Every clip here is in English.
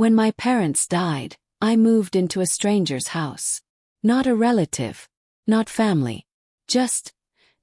When my parents died, I moved into a stranger's house. Not a relative, not family, just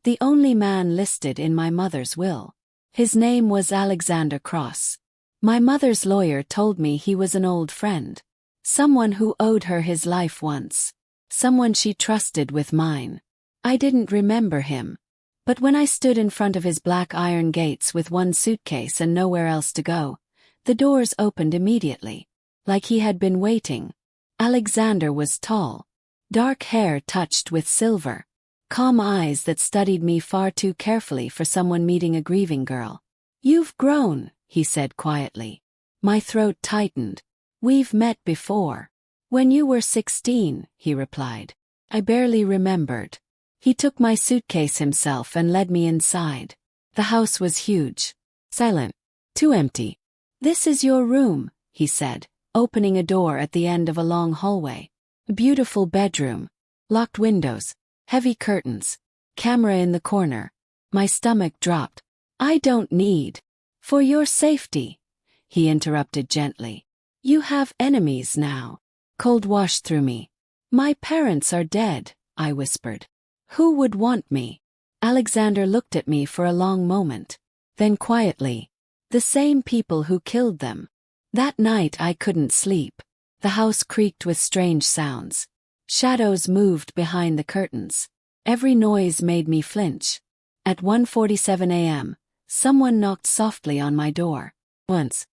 the only man listed in my mother's will. His name was Alexander Cross. My mother's lawyer told me he was an old friend. Someone who owed her his life once. Someone she trusted with mine. I didn't remember him. But when I stood in front of his black iron gates with one suitcase and nowhere else to go, the doors opened immediately. Like he had been waiting. Alexander was tall. Dark hair touched with silver. Calm eyes that studied me far too carefully for someone meeting a grieving girl. "You've grown," he said quietly. My throat tightened. "We've met before." "When you were 16, he replied. I barely remembered. He took my suitcase himself and led me inside. The house was huge. Silent. Too empty. "This is your room," he said, opening a door at the end of a long hallway. A beautiful bedroom. Locked windows. Heavy curtains. Camera in the corner. My stomach dropped. "I don't need." "For your safety," he interrupted gently. "You have enemies now." Cold washed through me. "My parents are dead," I whispered. "Who would want me?" Alexander looked at me for a long moment. Then quietly. "The same people who killed them." That night I couldn't sleep. The house creaked with strange sounds. Shadows moved behind the curtains. Every noise made me flinch. At 1:47 a.m., someone knocked softly on my door. Once.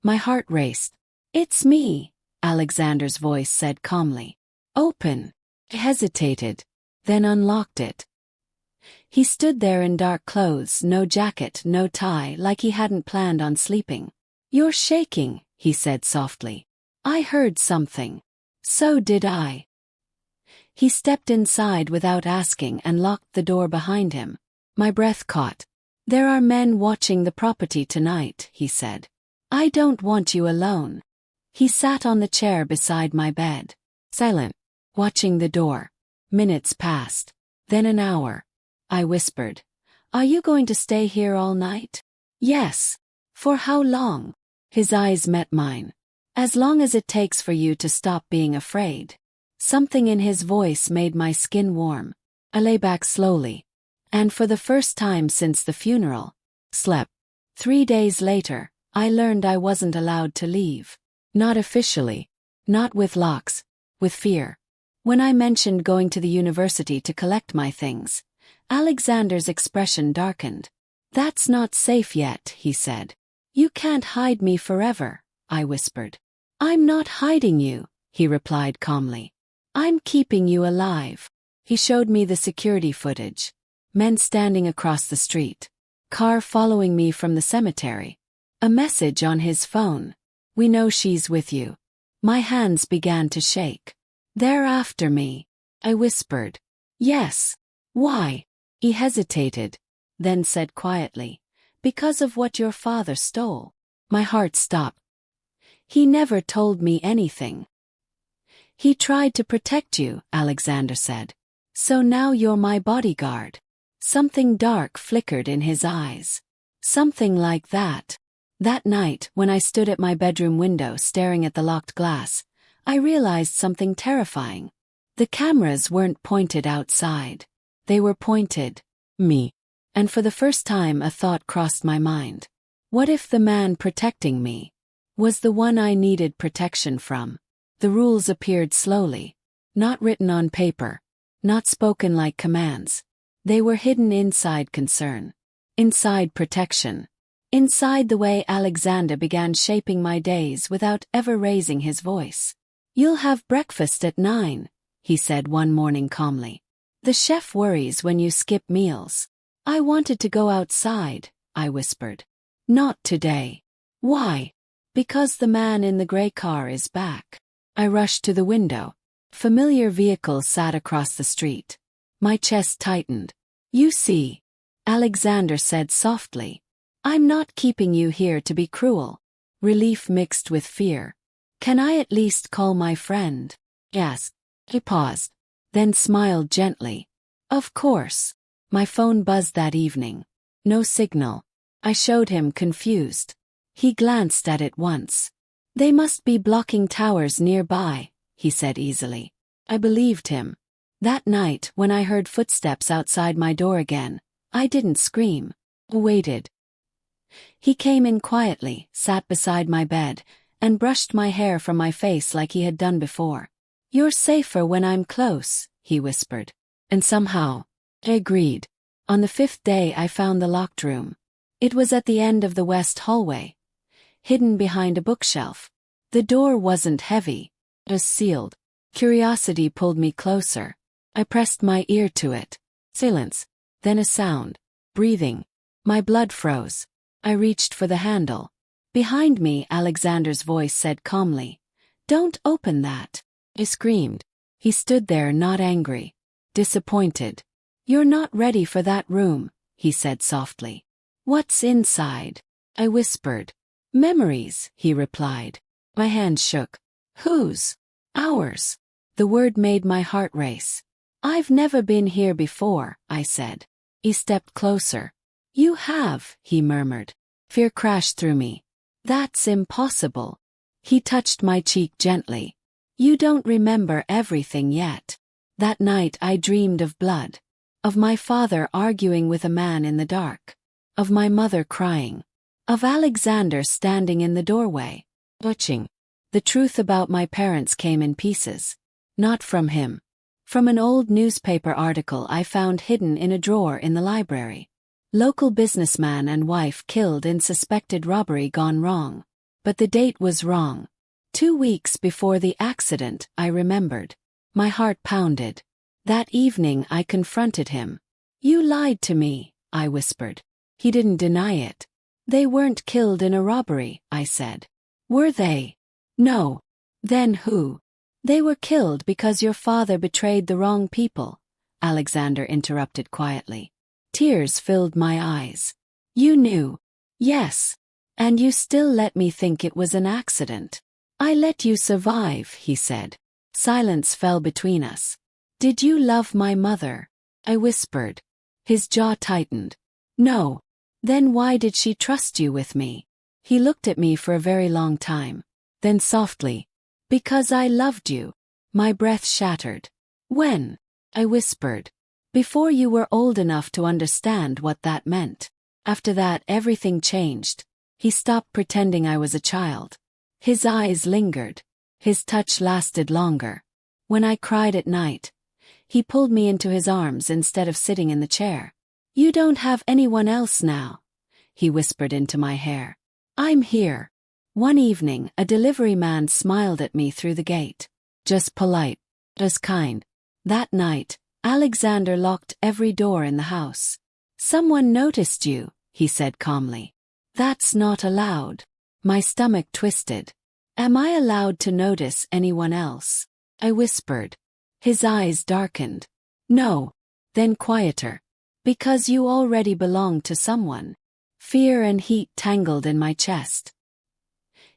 My heart raced. "It's me," Alexander's voice said calmly. "Open." I hesitated, then unlocked it. He stood there in dark clothes, no jacket, no tie, like he hadn't planned on sleeping. "You're shaking," he said softly. "I heard something." "So did I." He stepped inside without asking and locked the door behind him. My breath caught. "There are men watching the property tonight," he said. "I don't want you alone." He sat on the chair beside my bed. Silent. Watching the door. Minutes passed. Then an hour. I whispered. "Are you going to stay here all night?" "Yes." "For how long?" His eyes met mine. "As long as it takes for you to stop being afraid." Something in his voice made my skin warm. I lay back slowly. And for the first time since the funeral, slept. 3 days later, I learned I wasn't allowed to leave. Not officially. Not with locks. With fear. When I mentioned going to the university to collect my things, Alexander's expression darkened. "That's not safe yet," he said. "You can't hide me forever," I whispered. "I'm not hiding you," he replied calmly. "I'm keeping you alive." He showed me the security footage. Men standing across the street. Car following me from the cemetery. A message on his phone. "We know she's with you." My hands began to shake. "They're after me," I whispered. "Yes." "Why?" He hesitated, then said quietly, "Because of what your father stole." My heart stopped. "He never told me anything." "He tried to protect you," Alexander said. "So now you're my bodyguard." Something dark flickered in his eyes. Something like that. That night, when I stood at my bedroom window staring at the locked glass, I realized something terrifying. The cameras weren't pointed outside. They were pointed me. And for the first time a thought crossed my mind. What if the man protecting me was the one I needed protection from? The rules appeared slowly. Not written on paper. Not spoken like commands. They were hidden inside concern. Inside protection. Inside the way Alexander began shaping my days without ever raising his voice. "You'll have breakfast at 9, he said one morning calmly. "The chef worries when you skip meals." "I wanted to go outside," I whispered. "Not today." "Why?" "Because the man in the gray car is back." I rushed to the window. Familiar vehicle sat across the street. My chest tightened. "You see," Alexander said softly, "I'm not keeping you here to be cruel." Relief mixed with fear. "Can I at least call my friend?" Yes. He paused, then smiled gently. "Of course." My phone buzzed that evening. No signal. I showed him, confused. He glanced at it once. They must be blocking towers nearby, he said easily. I believed him. That night, when I heard footsteps outside my door again, I didn't scream. I waited. He came in quietly, sat beside my bed, and brushed my hair from my face like he had done before. "You're safer when I'm close," he whispered. And somehow, I agreed. On the 5th day I found the locked room. It was at the end of the west hallway, hidden behind a bookshelf. The door wasn't heavy. It was sealed. Curiosity pulled me closer. I pressed my ear to it. Silence. Then a sound. Breathing. My blood froze. I reached for the handle. Behind me, Alexander's voice said calmly, "Don't open that." I screamed. He stood there, not angry. Disappointed. "You're not ready for that room," he said softly. "What's inside?" I whispered. "Memories," he replied. My hand shook. "Whose?" "Ours." The word made my heart race. "I've never been here before," I said. He stepped closer. "You have," he murmured. Fear crashed through me. "That's impossible." He touched my cheek gently. "You don't remember everything yet." That night I dreamed of blood. Of my father arguing with a man in the dark. Of my mother crying. Of Alexander standing in the doorway, watching. The truth about my parents came in pieces. Not from him. From an old newspaper article I found hidden in a drawer in the library. Local businessman and wife killed in suspected robbery gone wrong. But the date was wrong. 2 weeks before the accident, I remembered. My heart pounded. That evening I confronted him. "You lied to me," I whispered. He didn't deny it. "They weren't killed in a robbery," I said. "Were they?" "No." "Then who?" "They were killed because your father betrayed the wrong people," Alexander interrupted quietly. Tears filled my eyes. "You knew?" "Yes. And you still let me think it was an accident." "I let you survive," he said. Silence fell between us. "Did you love my mother?" I whispered. His jaw tightened. "No." "Then why did she trust you with me?" He looked at me for a very long time. Then softly, "Because I loved you." My breath shattered. "When?" I whispered. "Before you were old enough to understand what that meant." After that, everything changed. He stopped pretending I was a child. His eyes lingered. His touch lasted longer. When I cried at night, he pulled me into his arms instead of sitting in the chair. "You don't have anyone else now," he whispered into my hair. "I'm here." One evening, a delivery man smiled at me through the gate. Just polite. Just kind. That night, Alexander locked every door in the house. "Someone noticed you," he said calmly. "That's not allowed." My stomach twisted. "Am I allowed to notice anyone else?" I whispered. His eyes darkened. "No." Then quieter. "Because you already belong to someone." Fear and heat tangled in my chest.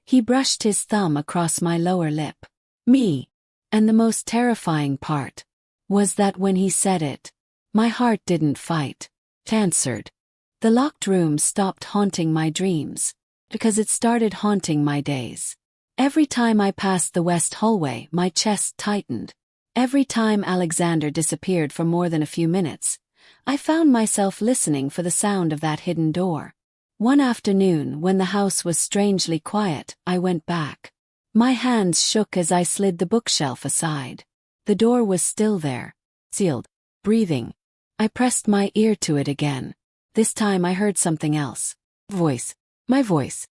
He brushed his thumb across my lower lip. "Me." And the most terrifying part was that when he said it, my heart didn't fight. It answered. The locked room stopped haunting my dreams, because it started haunting my days. Every time I passed the west hallway, my chest tightened. Every time Alexander disappeared for more than a few minutes, I found myself listening for the sound of that hidden door. One afternoon, when the house was strangely quiet, I went back. My hands shook as I slid the bookshelf aside. The door was still there, sealed, breathing. I pressed my ear to it again. This time I heard something else. Voice. My voice.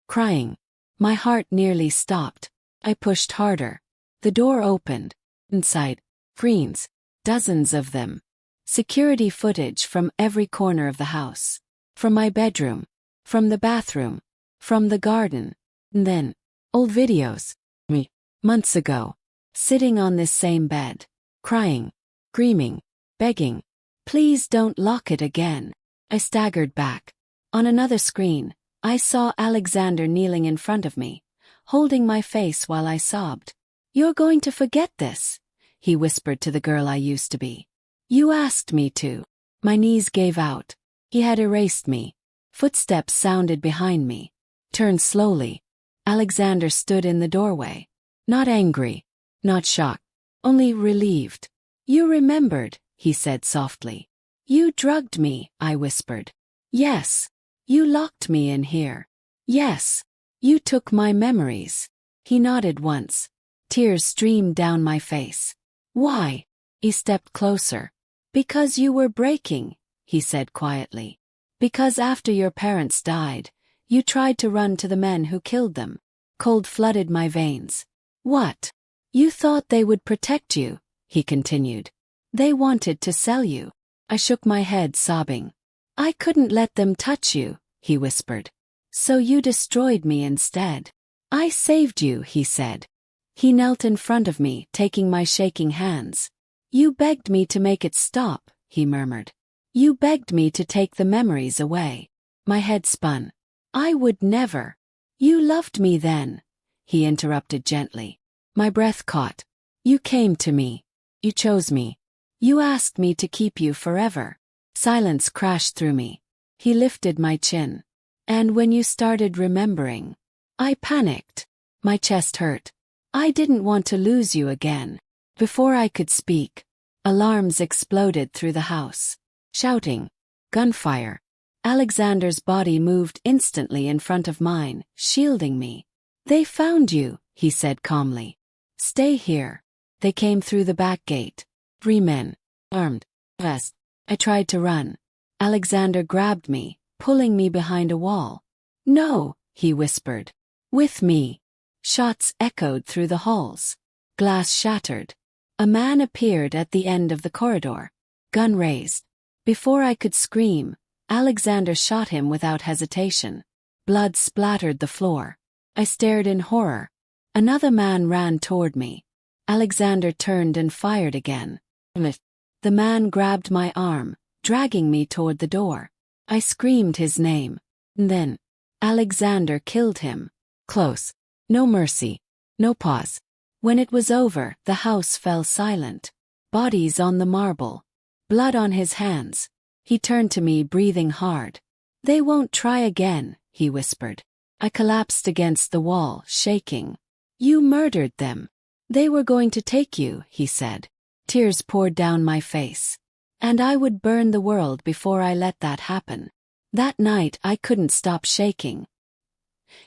Crying. My heart nearly stopped. I pushed harder. The door opened. Inside, screens. Dozens of them. Security footage from every corner of the house. From my bedroom. From the bathroom. From the garden. And then, old videos. Me. Months ago. Sitting on this same bed. Crying. Screaming. Begging. "Please don't lock it again." I staggered back. On another screen, I saw Alexander kneeling in front of me, holding my face while I sobbed. "You're going to forget this," he whispered to the girl I used to be. "You asked me to." My knees gave out. He had erased me. Footsteps sounded behind me. Turned slowly. Alexander stood in the doorway. Not angry, not shocked, only relieved. You remembered, he said softly. You drugged me, I whispered. Yes. You locked me in here. Yes. You took my memories. He nodded once. Tears streamed down my face. Why? He stepped closer. Because you were breaking, he said quietly. Because after your parents died, you tried to run to the men who killed them. Cold flooded my veins. What? You thought they would protect you, he continued. They wanted to sell you. I shook my head, sobbing. I couldn't let them touch you, he whispered. So you destroyed me instead. I saved you, he said. He knelt in front of me, taking my shaking hands. You begged me to make it stop, he murmured. You begged me to take the memories away. My head spun. I would never. You loved me then, he interrupted gently. My breath caught. You came to me. You chose me. You asked me to keep you forever. Silence crashed through me. He lifted my chin. And when you started remembering, I panicked. My chest hurt. I didn't want to lose you again. Before I could speak, alarms exploded through the house. Shouting. Gunfire. Alexander's body moved instantly in front of mine, shielding me. They found you, he said calmly. Stay here. They came through the back gate. 3 men. Armed. Vest. I tried to run. Alexander grabbed me, pulling me behind a wall. No, he whispered. With me. Shots echoed through the halls. Glass shattered. A man appeared at the end of the corridor. Gun raised. Before I could scream, Alexander shot him without hesitation. Blood splattered the floor. I stared in horror. Another man ran toward me. Alexander turned and fired again. The man grabbed my arm, dragging me toward the door. I screamed his name. Then, Alexander killed him. Close. No mercy. No pause. When it was over, the house fell silent. Bodies on the marble. Blood on his hands. He turned to me, breathing hard. They won't try again, he whispered. I collapsed against the wall, shaking. You murdered them. They were going to take you, he said. Tears poured down my face. And I would burn the world before I let that happen. That night I couldn't stop shaking.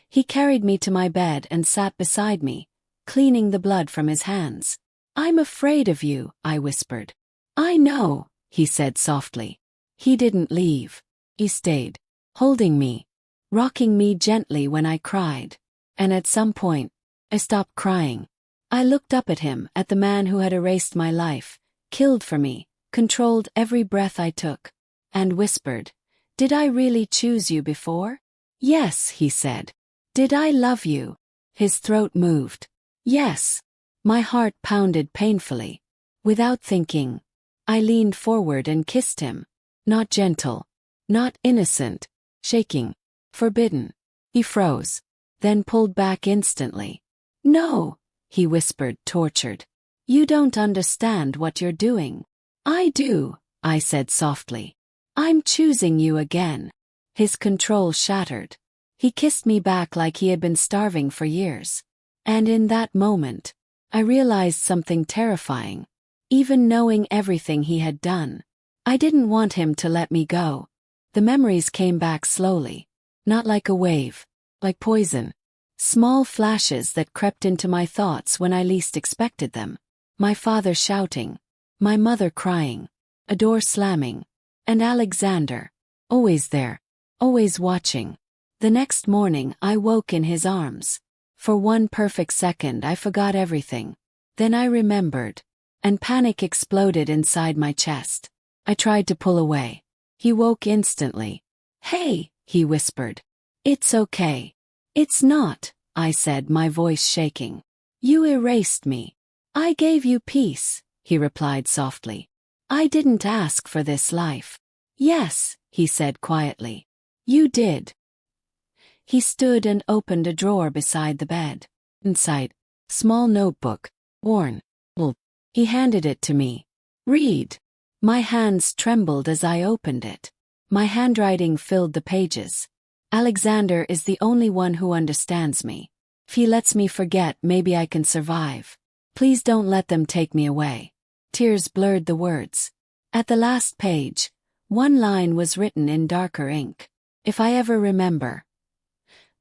He carried me to my bed and sat beside me, cleaning the blood from his hands. I'm afraid of you, I whispered. I know, he said softly. He didn't leave. He stayed, holding me, rocking me gently when I cried. And at some point, I stopped crying. I looked up at him, at the man who had erased my life, killed for me, controlled every breath I took, and whispered, Did I really choose you before? Yes, he said. Did I love you? His throat moved. Yes. My heart pounded painfully. Without thinking, I leaned forward and kissed him. Not gentle, not innocent, shaking, forbidden. He froze, then pulled back instantly. No, he whispered, tortured. You don't understand what you're doing. I do, I said softly. I'm choosing you again. His control shattered. He kissed me back like he had been starving for years. And in that moment, I realized something terrifying. Even knowing everything he had done, I didn't want him to let me go. The memories came back slowly, not like a wave, like poison. Small flashes that crept into my thoughts when I least expected them. My father shouting, my mother crying, a door slamming, and Alexander, always there, always watching. The next morning I woke in his arms. For one perfect second I forgot everything. Then I remembered, and panic exploded inside my chest. I tried to pull away. He woke instantly. Hey, he whispered. It's okay. It's not, I said, my voice shaking. You erased me. I gave you peace, he replied softly. I didn't ask for this life. Yes, he said quietly. You did. He stood and opened a drawer beside the bed. Inside, small notebook, worn, old. He handed it to me. Read. My hands trembled as I opened it. My handwriting filled the pages. Alexander is the only one who understands me. If he lets me forget, maybe I can survive. Please don't let them take me away. Tears blurred the words. At the last page, one line was written in darker ink. If I ever remember,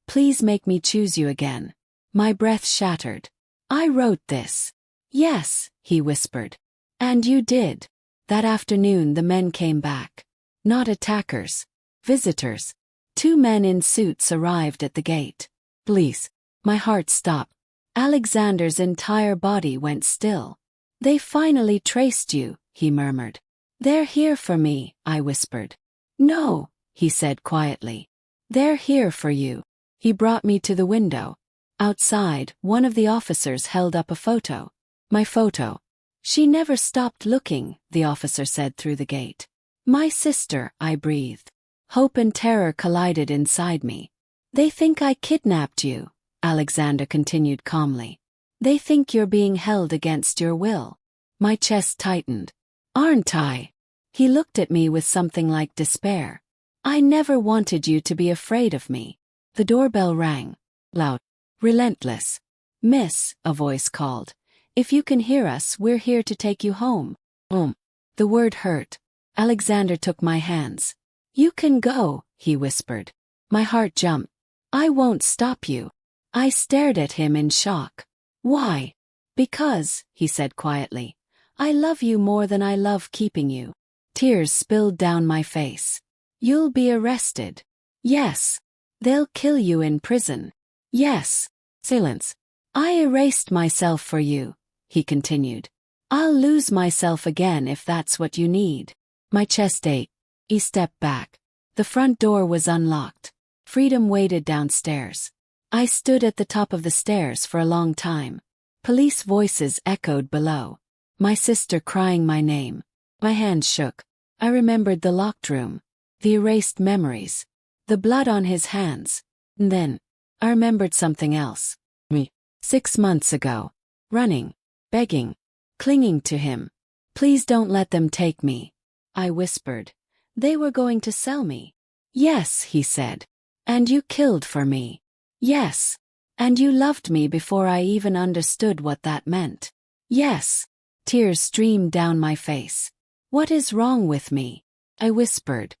please make me choose you again. My breath shattered. I wrote this. Yes, he whispered. And you did. That afternoon the men came back. Not attackers. Visitors. 2 men in suits arrived at the gate. Please. My heart stopped. Alexander's entire body went still. They finally traced you, he murmured. They're here for me, I whispered. No, he said quietly. They're here for you. He brought me to the window. Outside, one of the officers held up a photo. My photo. She never stopped looking, the officer said through the gate. My sister, I breathed. Hope and terror collided inside me. They think I kidnapped you, Alexander continued calmly. They think you're being held against your will. My chest tightened. Aren't I? He looked at me with something like despair. I never wanted you to be afraid of me. The doorbell rang. Loud. Relentless. Miss, a voice called. If you can hear us, we're here to take you home. The word hurt. Alexander took my hands. You can go, he whispered. My heart jumped. I won't stop you. I stared at him in shock. Why? Because, he said quietly, I love you more than I love keeping you. Tears spilled down my face. You'll be arrested. Yes. They'll kill you in prison. Yes. Silence. I erased myself for you, he continued. I'll lose myself again if that's what you need. My chest ached. He stepped back. The front door was unlocked. Freedom waited downstairs. I stood at the top of the stairs for a long time. Police voices echoed below. My sister crying my name. My hands shook. I remembered the locked room, the erased memories, the blood on his hands. And then, I remembered something else. Me. 6 months ago. Running. Begging. Clinging to him. Please don't let them take me. I whispered. They were going to sell me. Yes, he said. And you killed for me. Yes. And you loved me before I even understood what that meant. Yes. Tears streamed down my face. What is wrong with me? I whispered.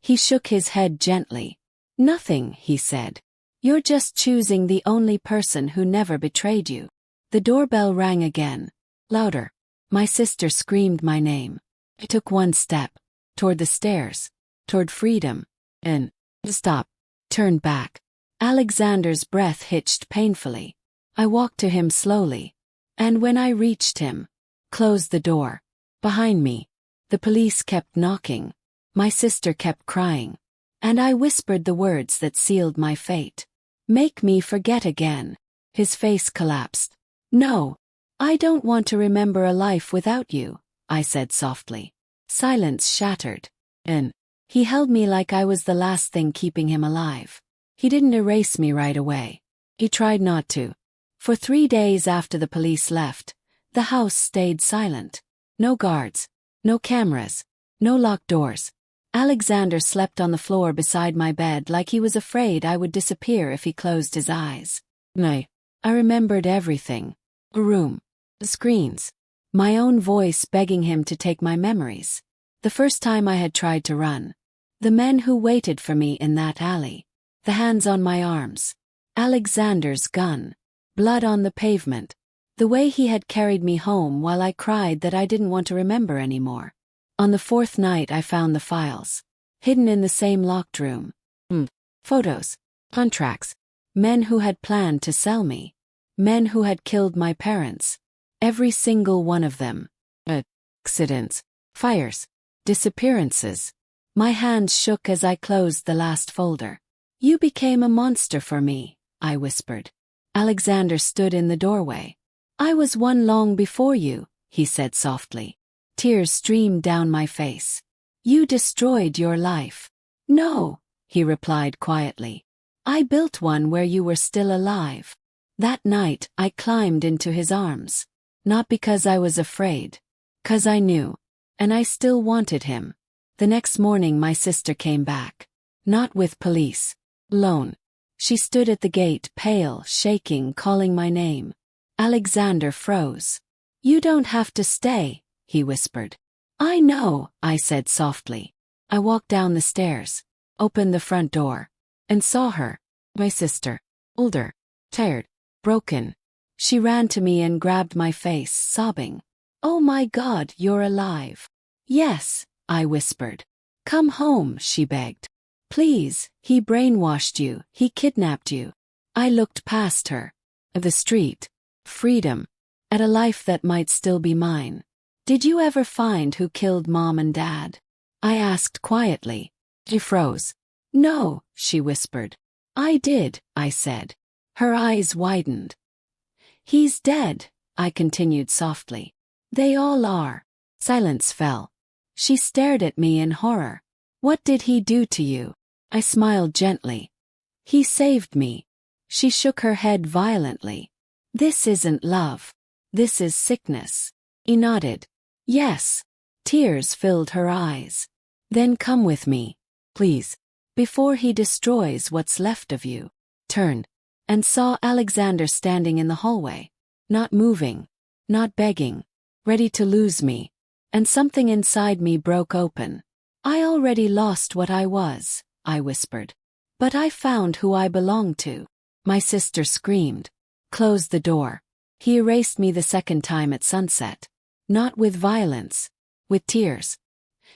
He shook his head gently. Nothing, he said. You're just choosing the only person who never betrayed you. The doorbell rang again. Louder. My sister screamed my name. I took one step. Toward the stairs. Toward freedom. And stopped. Turned back. Alexander's breath hitched painfully. I walked to him slowly. And when I reached him, closed the door. Behind me, the police kept knocking. My sister kept crying. And I whispered the words that sealed my fate. Make me forget again. His face collapsed. No. I don't want to remember a life without you, I said softly. Silence shattered. And he held me like I was the last thing keeping him alive. He didn't erase me right away. He tried not to. For 3 days after the police left, the house stayed silent. No guards. No cameras. No locked doors. Alexander slept on the floor beside my bed like he was afraid I would disappear if he closed his eyes. I remembered everything. The room. The screens. My own voice begging him to take my memories. The first time I had tried to run. The men who waited for me in that alley. The hands on my arms. Alexander's gun. Blood on the pavement. The way he had carried me home while I cried that I didn't want to remember anymore. On the 4th night I found the files. Hidden in the same locked room. Photos. Contracts. Men who had planned to sell me. Men who had killed my parents. Every single one of them. Accidents. Fires. Disappearances. My hands shook as I closed the last folder. You became a monster for me, I whispered. Alexander stood in the doorway. I was one long before you, he said softly. Tears streamed down my face. You destroyed your life. No, he replied quietly. I built one where you were still alive. That night, I climbed into his arms. Not because I was afraid. 'Cause I knew. And I still wanted him. The next morning my sister came back. Not with police. Alone. She stood at the gate, pale, shaking, calling my name. Alexander froze. "You don't have to stay," he whispered. "I know," I said softly. I walked down the stairs, opened the front door, and saw her, my sister, older, tired, broken. She ran to me and grabbed my face, sobbing. "Oh my God, you're alive." "Yes," I whispered. "Come home," she begged. "Please, he brainwashed you, he kidnapped you." I looked past her. At the street. Freedom. At a life that might still be mine. "Did you ever find who killed Mom and Dad?" I asked quietly. She froze. "No," she whispered. "I did," I said. Her eyes widened. "He's dead," I continued softly. "They all are." Silence fell. She stared at me in horror. "What did he do to you?" I smiled gently. "He saved me." She shook her head violently. "This isn't love. This is sickness." He nodded. "Yes." Tears filled her eyes. "Then come with me, please, before he destroys what's left of you." Turned, and saw Alexander standing in the hallway, not moving, not begging, ready to lose me, and something inside me broke open. "I already lost what I was," I whispered. "But I found who I belong to." My sister screamed. "Close the door." He erased me the second time at sunset. Not with violence, with tears.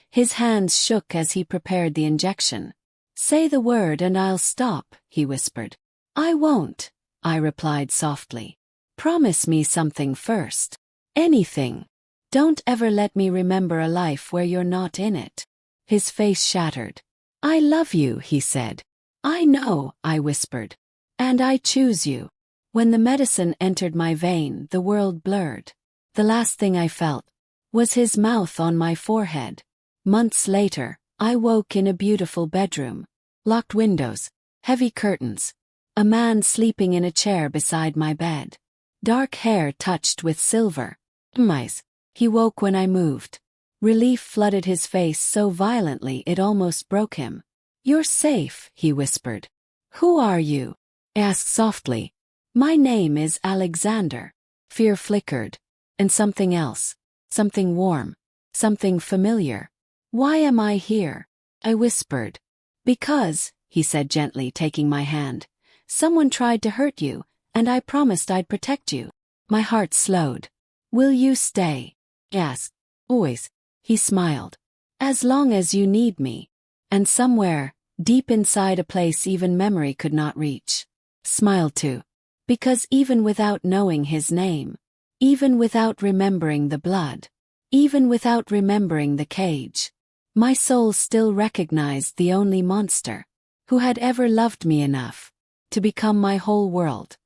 His hands shook as he prepared the injection. "Say the word and I'll stop," he whispered. "I won't," I replied softly. "Promise me something first. Anything. Don't ever let me remember a life where you're not in it." His face shattered. "I love you," he said. "I know," I whispered. "And I choose you." When the medicine entered my vein, the world blurred. The last thing I felt was his mouth on my forehead. Months later, I woke in a beautiful bedroom. Locked windows, heavy curtains. A man sleeping in a chair beside my bed. Dark hair touched with silver. Eyes. He woke when I moved. Relief flooded his face so violently it almost broke him. "You're safe," he whispered. "Who are you?" I asked softly. "My name is Alexander." Fear flickered. And something else. Something warm. Something familiar. "Why am I here?" I whispered. "Because," he said gently, taking my hand, "someone tried to hurt you, and I promised I'd protect you." My heart slowed. "Will you stay?" I asked. "Always." He smiled. "As long as you need me." And somewhere, deep inside a place even memory could not reach, smiled too. Because even without knowing his name, even without remembering the blood, even without remembering the cage, my soul still recognized the only monster who had ever loved me enough to become my whole world.